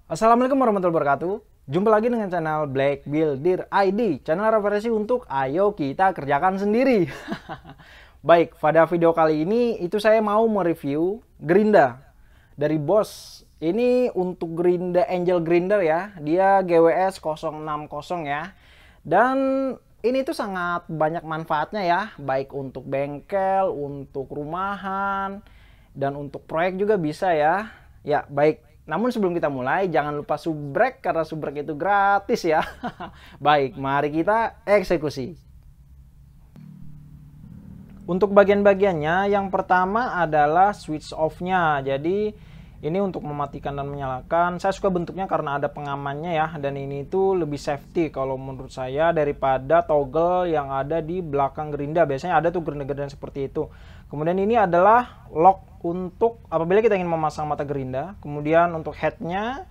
Assalamualaikum warahmatullahi wabarakatuh. Jumpa lagi dengan channel Black Builder ID, channel referensi untuk ayo kita kerjakan sendiri. Baik, pada video kali ini itu saya mau mereview gerinda dari Bosch. Ini untuk gerinda Angel Grinder ya, dia GWS 060 ya. Dan ini tuh sangat banyak manfaatnya ya, baik untuk bengkel, untuk rumahan, dan untuk proyek juga bisa ya. Ya, baik. Namun sebelum kita mulai, jangan lupa subrek karena subrek itu gratis ya. Baik, mari kita eksekusi. Untuk bagian-bagiannya, yang pertama adalah switch off-nya. Jadi ini untuk mematikan dan menyalakan. Saya suka bentuknya karena ada pengamannya ya. Dan ini tuh lebih safety kalau menurut saya daripada toggle yang ada di belakang gerinda. Biasanya ada tuh gerinda-gerinda seperti itu. Kemudian ini adalah lock untuk apabila kita ingin memasang mata gerinda. Kemudian untuk headnya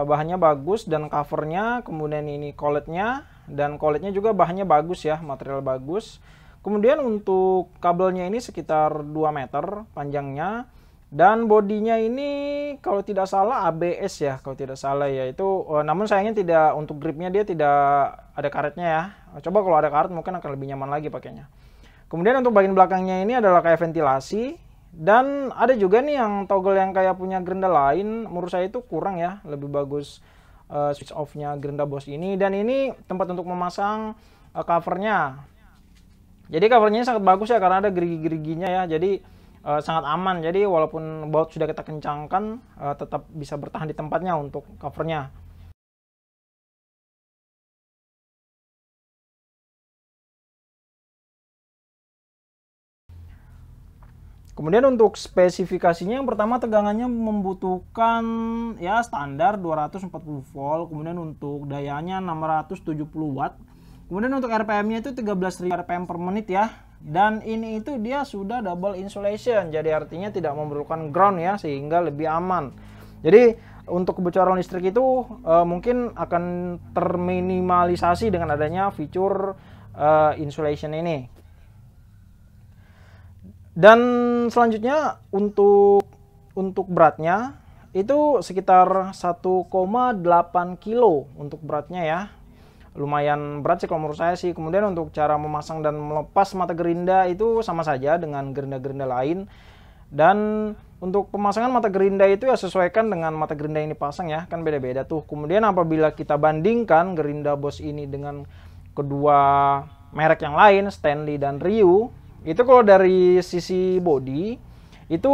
bahannya bagus dan covernya. Kemudian ini colletnya, dan colletnya juga bahannya bagus ya, material bagus. Kemudian untuk kabelnya ini sekitar 2 meter panjangnya. Dan bodinya ini kalau tidak salah ABS ya, kalau tidak salah ya itu. Namun sayangnya tidak, untuk gripnya dia tidak ada karetnya ya. Coba kalau ada karet mungkin akan lebih nyaman lagi pakainya. Kemudian untuk bagian belakangnya ini adalah kayak ventilasi. Dan ada juga nih yang toggle yang kayak punya gerinda lain. Menurut saya itu kurang ya, lebih bagus switch off-nya gerinda Bosch ini. Dan ini tempat untuk memasang covernya. Jadi covernya sangat bagus ya karena ada gerigi-geriginya ya. Jadi sangat aman. Jadi walaupun baut sudah kita kencangkan, tetap bisa bertahan di tempatnya untuk covernya. Kemudian untuk spesifikasinya, yang pertama tegangannya membutuhkan ya standar 240 volt. Kemudian untuk dayanya 670 watt. Kemudian untuk RPM-nya itu 13.000 RPM per menit ya. Dan ini itu dia sudah double insulation. Jadi artinya tidak memerlukan ground ya, sehingga lebih aman. Jadi untuk kebocoran listrik itu mungkin akan terminimalisasi dengan adanya fitur insulation ini. Dan selanjutnya untuk beratnya itu sekitar 1,8 kilo untuk beratnya ya. Lumayan berat sih kalau menurut saya sih. Kemudian untuk cara memasang dan melepas mata gerinda itu sama saja dengan gerinda-gerinda lain. Dan untuk pemasangan mata gerinda itu ya sesuaikan dengan mata gerinda yang dipasang ya, kan beda-beda tuh. Kemudian apabila kita bandingkan gerinda Bosch ini dengan kedua merek yang lain, Stanley dan Ryu, itu kalau dari sisi body itu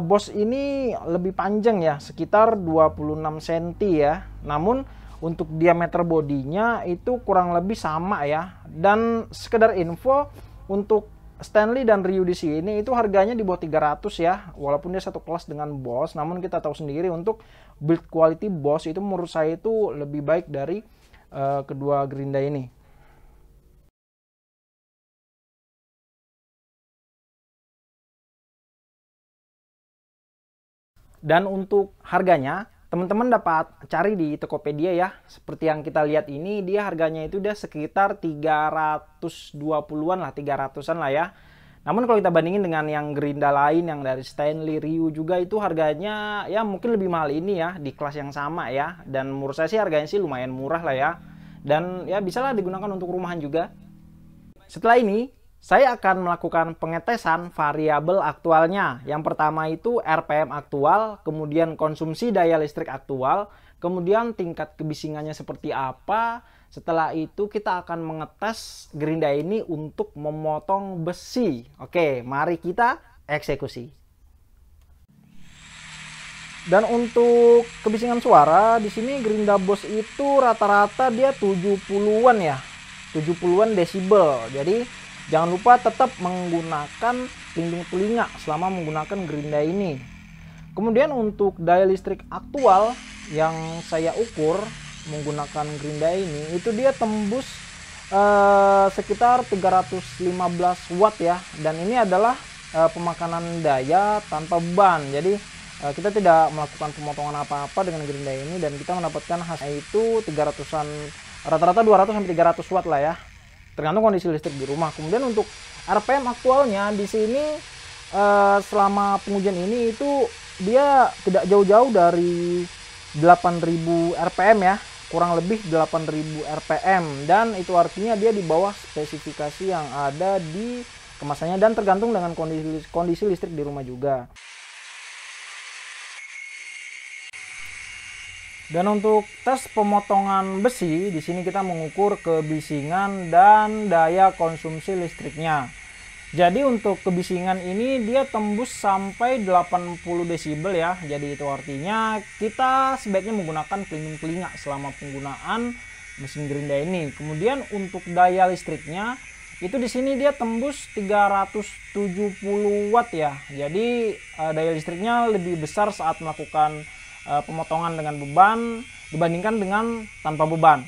Bosch ini lebih panjang ya, sekitar 26 cm ya. Namun untuk diameter bodinya itu kurang lebih sama ya. Dan sekedar info, untuk Stanley dan Ryu di sini itu harganya di bawah 300 ya. Walaupun dia satu kelas dengan Bosch, namun kita tahu sendiri untuk build quality Bosch itu menurut saya itu lebih baik dari kedua gerinda ini. Dan untuk harganya, teman-teman dapat cari di Tokopedia ya. Seperti yang kita lihat ini, dia harganya itu udah sekitar 320-an lah, 300-an lah ya. Namun kalau kita bandingin dengan yang gerinda lain yang dari Stanley, Ryu juga itu harganya ya mungkin lebih mahal ini ya, di kelas yang sama ya. Dan menurut saya sih harganya sih lumayan murah lah ya. Dan ya bisalah digunakan untuk rumahan juga. Setelah ini, saya akan melakukan pengetesan variabel aktualnya. Yang pertama itu RPM aktual, kemudian konsumsi daya listrik aktual, kemudian tingkat kebisingannya seperti apa. Setelah itu kita akan mengetes gerinda ini untuk memotong besi. Oke, mari kita eksekusi. Dan untuk kebisingan suara, di sini gerinda Bosch itu rata-rata dia 70-an ya. 70-an desibel. Jadi jangan lupa tetap menggunakan pelindung telinga selama menggunakan gerinda ini. Kemudian untuk daya listrik aktual yang saya ukur menggunakan gerinda ini, itu dia tembus sekitar 315 watt ya. Dan ini adalah pemakanan daya tanpa beban. Jadi kita tidak melakukan pemotongan apa-apa dengan gerinda ini, dan kita mendapatkan hasil itu 300-an, rata-rata 200 sampai 300 watt lah ya, tergantung kondisi listrik di rumah. Kemudian untuk RPM aktualnya di sini selama pengujian ini itu dia tidak jauh-jauh dari 8000 rpm ya, kurang lebih 8000 rpm, dan itu artinya dia di bawah spesifikasi yang ada di kemasannya dan tergantung dengan kondisi listrik di rumah juga. Dan untuk tes pemotongan besi, di sini kita mengukur kebisingan dan daya konsumsi listriknya. Jadi untuk kebisingan ini dia tembus sampai 80 desibel ya. Jadi itu artinya kita sebaiknya menggunakan pelindung telinga selama penggunaan mesin gerinda ini. Kemudian untuk daya listriknya itu di sini dia tembus 370 watt ya. Jadi daya listriknya lebih besar saat melakukan pemotongan dengan beban dibandingkan dengan tanpa beban.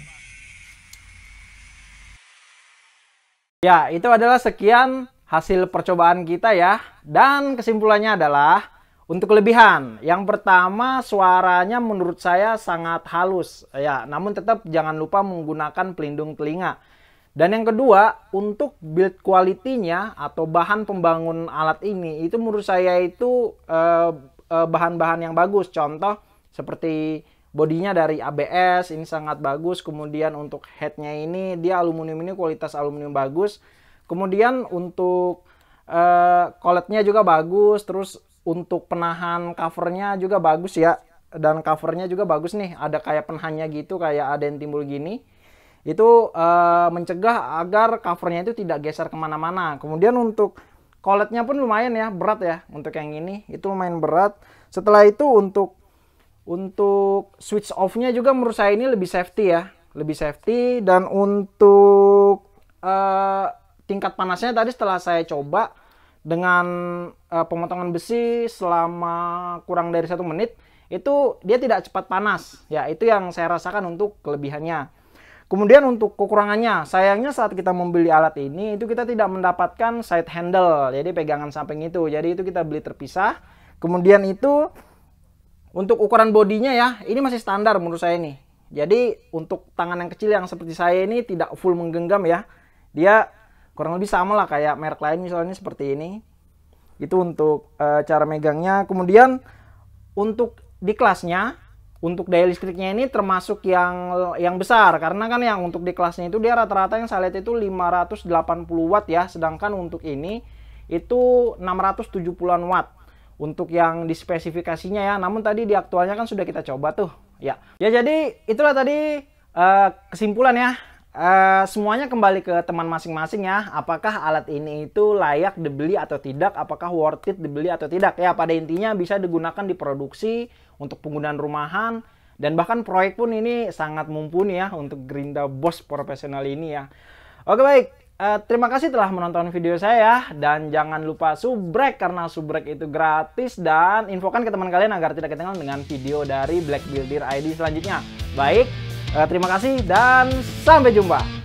Ya, itu adalah sekian hasil percobaan kita ya. Dan kesimpulannya adalah untuk kelebihan. Yang pertama, suaranya menurut saya sangat halus ya, namun tetap jangan lupa menggunakan pelindung telinga. Dan yang kedua, untuk build quality-nya atau bahan pembangun alat ini itu menurut saya itu bahan-bahan yang bagus. Contoh seperti bodinya dari ABS ini sangat bagus. Kemudian untuk headnya ini dia aluminium, ini kualitas aluminium bagus. Kemudian untuk colletnya juga bagus. Terus untuk penahan covernya juga bagus ya. Dan covernya juga bagus nih, ada kayak penahannya gitu, kayak ada yang timbul gini. Itu mencegah agar covernya itu tidak geser kemana-mana. Kemudian untuk colletnya pun lumayan ya, berat ya. Untuk yang ini itu lumayan berat. Setelah itu untuk switch off-nya juga menurut saya ini lebih safety ya, lebih safety. Dan untuk tingkat panasnya tadi setelah saya coba dengan pemotongan besi selama kurang dari 1 menit, itu dia tidak cepat panas ya. Itu yang saya rasakan untuk kelebihannya. Kemudian untuk kekurangannya, sayangnya saat kita membeli alat ini itu kita tidak mendapatkan side handle, jadi pegangan samping itu. Jadi itu kita beli terpisah. Kemudian itu untuk ukuran bodinya ya, ini masih standar menurut saya nih. Jadi untuk tangan yang kecil yang seperti saya ini tidak full menggenggam ya. Dia kurang lebih sama lah kayak merek lain misalnya seperti ini. Itu untuk cara megangnya. Kemudian untuk di kelasnya, untuk daya listriknya ini termasuk yang besar. Karena kan yang untuk di kelasnya itu dia rata-rata yang saya lihat itu 580 watt ya. Sedangkan untuk ini itu 670-an watt. Untuk yang di spesifikasinya ya, namun tadi di aktualnya kan sudah kita coba tuh ya. Ya jadi itulah tadi kesimpulan ya. Semuanya kembali ke teman masing-masing ya. Apakah alat ini itu layak dibeli atau tidak? Apakah worth it dibeli atau tidak? Ya pada intinya bisa digunakan di produksi untuk penggunaan rumahan. Dan bahkan proyek pun ini sangat mumpuni ya untuk gerinda Bosch profesional ini ya. Oke baik. Terima kasih telah menonton video saya dan jangan lupa subrek karena subrek itu gratis, dan infokan ke teman kalian agar tidak ketinggalan dengan video dari Black Builder ID selanjutnya. Baik, terima kasih dan sampai jumpa.